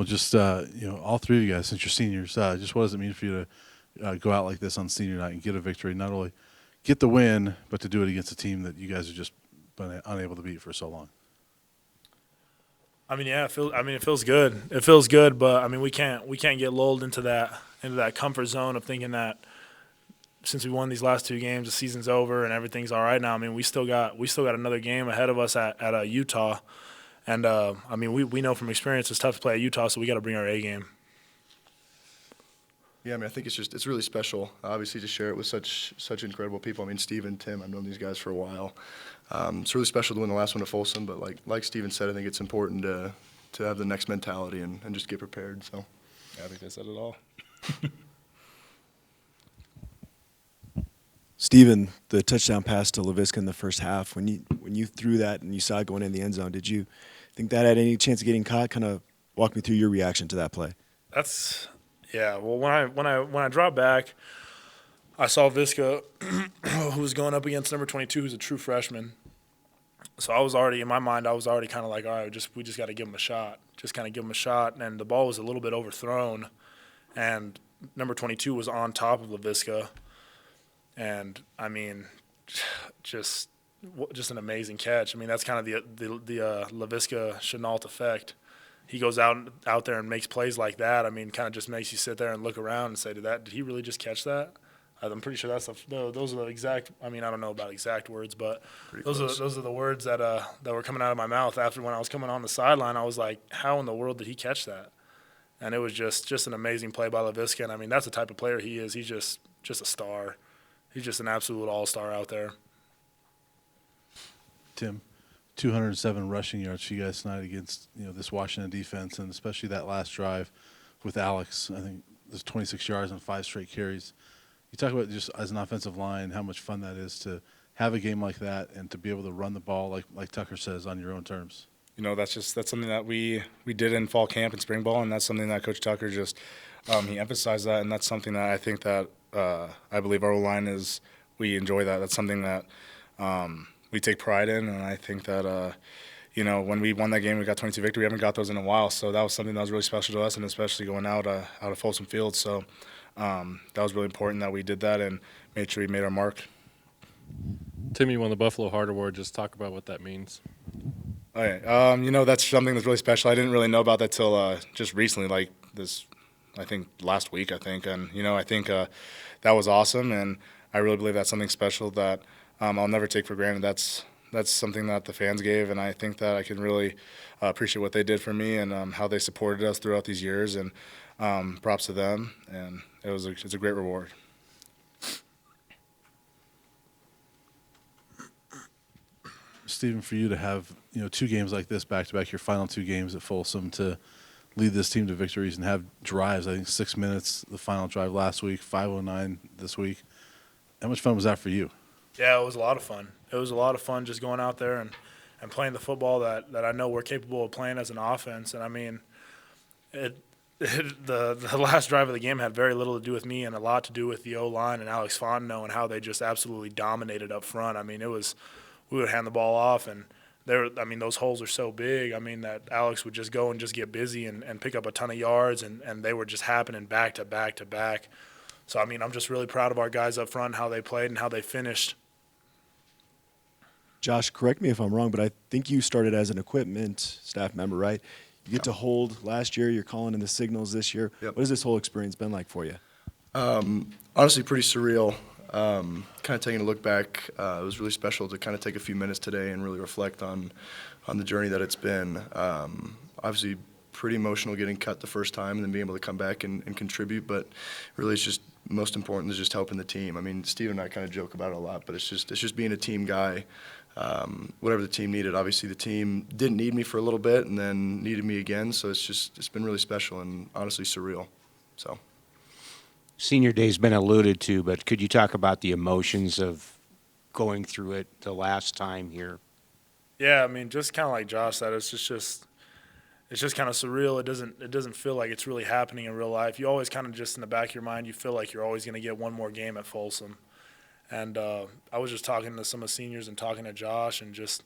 Well, just all three of you guys, since you're seniors, just what does it mean for you to go out like this on senior night and get a victory? Not only get the win, but to do it against a team that you guys have just been unable to beat for so long. I mean, yeah, it feels good. It feels good, but I mean, we can't get lulled into that comfort zone of thinking that since we won these last 2 games, the season's over and everything's all right now. I mean, we still got another game ahead of us at Utah, and I mean, we know from experience it's tough to play at Utah, so we got to bring our A game. Yeah, I mean, I think it's really special, obviously, to share it with such incredible people. I mean, Steven, Tim, I've known these guys for a while. It's really special to win the last one at Folsom, but like Steven said, I think it's important to have the next mentality and just get prepared. So, yeah, I think they said it all. Steven, the touchdown pass to Laviska in the first half, when you threw that and you saw it going in the end zone, did you think that had any chance of getting caught? Kind of walk me through your reaction to that play. Yeah, well, when I dropped back, I saw Viska, who was going up against number 22, who's a true freshman. So I was already, in my mind, kind of like, all right, we just got to give him a shot. Just kind of give him a shot, and the ball was a little bit overthrown, and number 22 was on top of Laviska. And, I mean, just an amazing catch. I mean, that's kind of the Laviska Chenault effect. He goes out there and makes plays like that. I mean, kind of just makes you sit there and look around and say, did he really just catch that? I'm pretty sure those are the exact. I mean, I don't know about exact words, but those are the words that were coming out of my mouth after when I was coming on the sideline. I was like, how in the world did he catch that? And it was just an amazing play by Laviska. And I mean, that's the type of player he is. He's just a star. He's just an absolute all-star out there. Tim, 207 rushing yards for you guys tonight against this Washington defense, and especially that last drive with Alex. I think there's 26 yards on 5 straight carries. You talk about just as an offensive line how much fun that is to have a game like that and to be able to run the ball like Tucker says on your own terms. That's something that we did in fall camp and spring ball, and that's something that Coach Tucker just he emphasized that, and that's something that I think that I believe our O-line we enjoy that. That's something that we take pride in, and I think that when we won that game, we got 22 victory. We haven't got those in a while, so that was something that was really special to us, and especially going out of Folsom Field. So that was really important that we did that and made sure we made our mark. Tim, you won the Buffalo Heart Award. Just talk about what that means. Okay, that's something that's really special. I didn't really know about that till just recently, like this, I think last week, and I think that was awesome, and I really believe that's something special that I'll never take for granted. That's something that the fans gave, and I think that I can really appreciate what they did for me and how they supported us throughout these years, and props to them, and it's a great reward. Steven, for you to have 2 games like this back-to-back, your final 2 games at Folsom, to lead this team to victories and have drives, I think 6 minutes, the final drive last week, 5:09 this week. How much fun was that for you? Yeah, it was a lot of fun. It was a lot of fun just going out there and playing the football that I know we're capable of playing as an offense. And, I mean, the last drive of the game had very little to do with me and a lot to do with the O-line and Alex Fontenot and how they just absolutely dominated up front. I mean, we would hand the ball off, and those holes are so big, that Alex would just go and just get busy and pick up a ton of yards, and they were just happening back to back to back. So, I'm just really proud of our guys up front, how they played and how they finished. Josh, correct me if I'm wrong, but I think you started as an equipment staff member, right? You get to hold last year. You're calling in the signals this year. Yep. What has this whole experience been like for you? Honestly, pretty surreal. Kind of taking a look back, it was really special to kind of take a few minutes today and really reflect on the journey that it's been. Obviously, pretty emotional getting cut the first time and then being able to come back and contribute, but really it's just most important is just helping the team. Steve and I kind of joke about it a lot, but it's just being a team guy. Whatever the team needed. Obviously, the team didn't need me for a little bit and then needed me again, so it's been really special and honestly surreal. So. Senior Day's been alluded to, but could you talk about the emotions of going through it the last time here? Yeah, just kind of like Josh said, it's just kind of surreal. It doesn't feel like it's really happening in real life. You always kind of just in the back of your mind, you feel like you're always going to get one more game at Folsom. And I was just talking to some of the seniors and talking to Josh, and just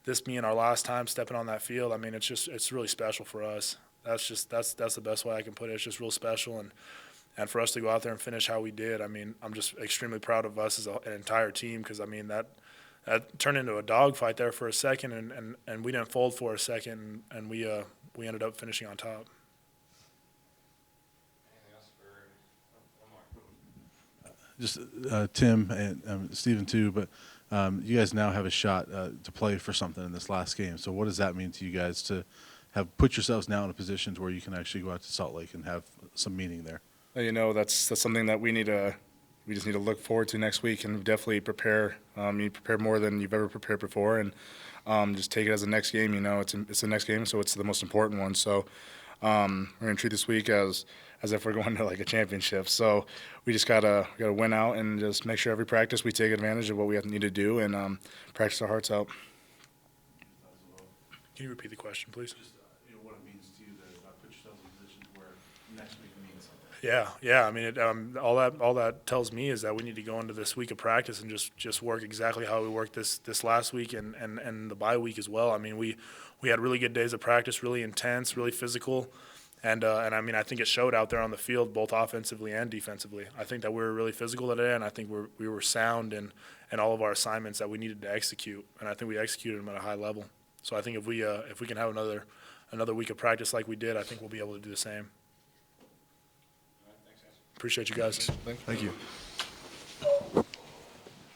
this being our last time stepping on that field, it's really special for us. that's the best way I can put it. It's just real special, and for us to go out there and finish how we did, I mean, I'm just extremely proud of us as an entire team, because I mean that turned into a dogfight there for a second, and we didn't fold for a second, and we ended up finishing on top. Just Tim and Steven too, but you guys now have a shot to play for something in this last game. So what does that mean to you guys to have put yourselves now in a position to where you can actually go out to Salt Lake and have some meaning there? You know, that's something that we just need to look forward to next week, and definitely prepare. You prepare more than you've ever prepared before, and just take it as the next game. You know, it's the next game, so it's the most important one. So we're gonna treat this week as if we're going to like a championship. So we just gotta win out and just make sure every practice we take advantage of what we need to do and practice our hearts out. Can you repeat the question, please? What it means to you to put yourselves in a position to where next week means something. Yeah. I mean, all that tells me is that we need to go into this week of practice and just work exactly how we worked this last week and the bye week as well. I mean, we had really good days of practice, really intense, really physical, and I mean, I think it showed out there on the field, both offensively and defensively. I think that we were really physical today, and I think we were sound in all of our assignments that we needed to execute, and I think we executed them at a high level. So I think if we can have another week of practice like we did, I think we'll be able to do the same. Appreciate you guys. Thank you.